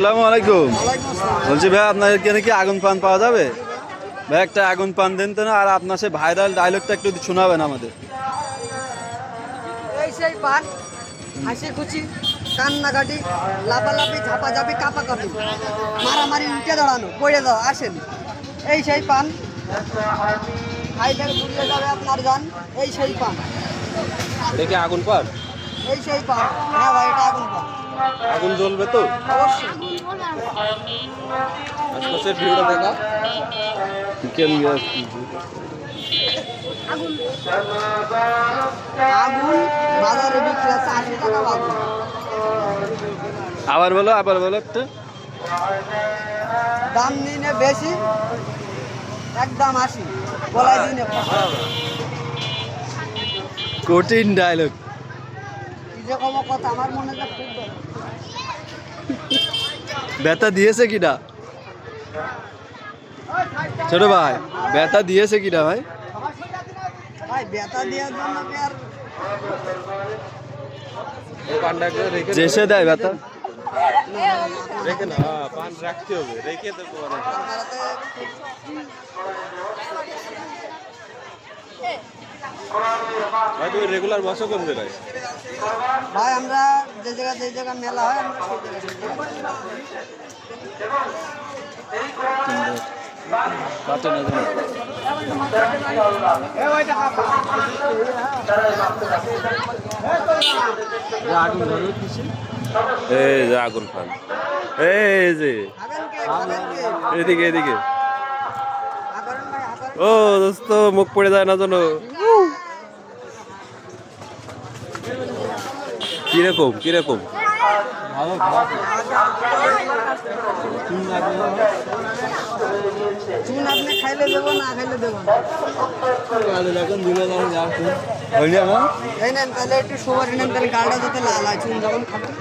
আসসালামু আলাইকুম। বলছি ভাই আপনার এখানে কি আগুন পান পাওয়া যাবে? ভাই একটা আগুন পান দেন তো না, আর আপনার সে ভাইরাল ডায়লগটা একটু শোনাবেন আমাদের। এই সেই পান, হাসি খুশি, কান্নাকাটি, লাফালাফি, ঝাপাঝাপি, কাপাকাপি, মারামারি, উঠে দাঁড়ানো, পড়ে দাও, আসেন। এই সেই পান, খাইলে ঘুরিয়ে যাবে আপনার গান। এই সেই পান, দেখে আগুন পান, এই সেই পান। হ্যাঁ ভাই, এটা আগুন পান, আগুন জ্বলবে তো? অবশ্যই। আশপাশের ভিউটা দেখা আগুন বাজারে বিক্রি আছে 80 টাকা বাগুন। আবার বলো একটু। দাম দিনে বেশি, একদম 80, গলায় দিনে কঠিন ডায়লগ। কি যে কম কথা, আমার মনে হয় খুব ভালো। ব্যথা দিয়েছে কিনা ছোট ভাই? ব্যথা দিয়েছে কিনা ভাই? ভাই বেতা দেওয়ার জন্য কি আর জেসে দেয় ব্যথা? রেখে না, পান রাখতে হবে, রেখে দেবো। ভাই তুমি রেগুলার বসো কোন জায়গায়? ভাই আমরা যে জায়গা মেলা হয় আমরা সেই জায়গায় এই যে আগুন পান, এই যে খাবেন কে? এদিকে এদিকে। আগারেন ভাই, আগারেন। ও দোস্ত, মুখ পড়ে যায় না জানো? কিরকম কিরকম? চুন আপনি খাইলে দেবো, না খাইলে দেবো না। এই নেন তাহলে একটু সুপারি নেন, তাহলে গালটা যাতে লাল হয় চুন যখন খাবেন।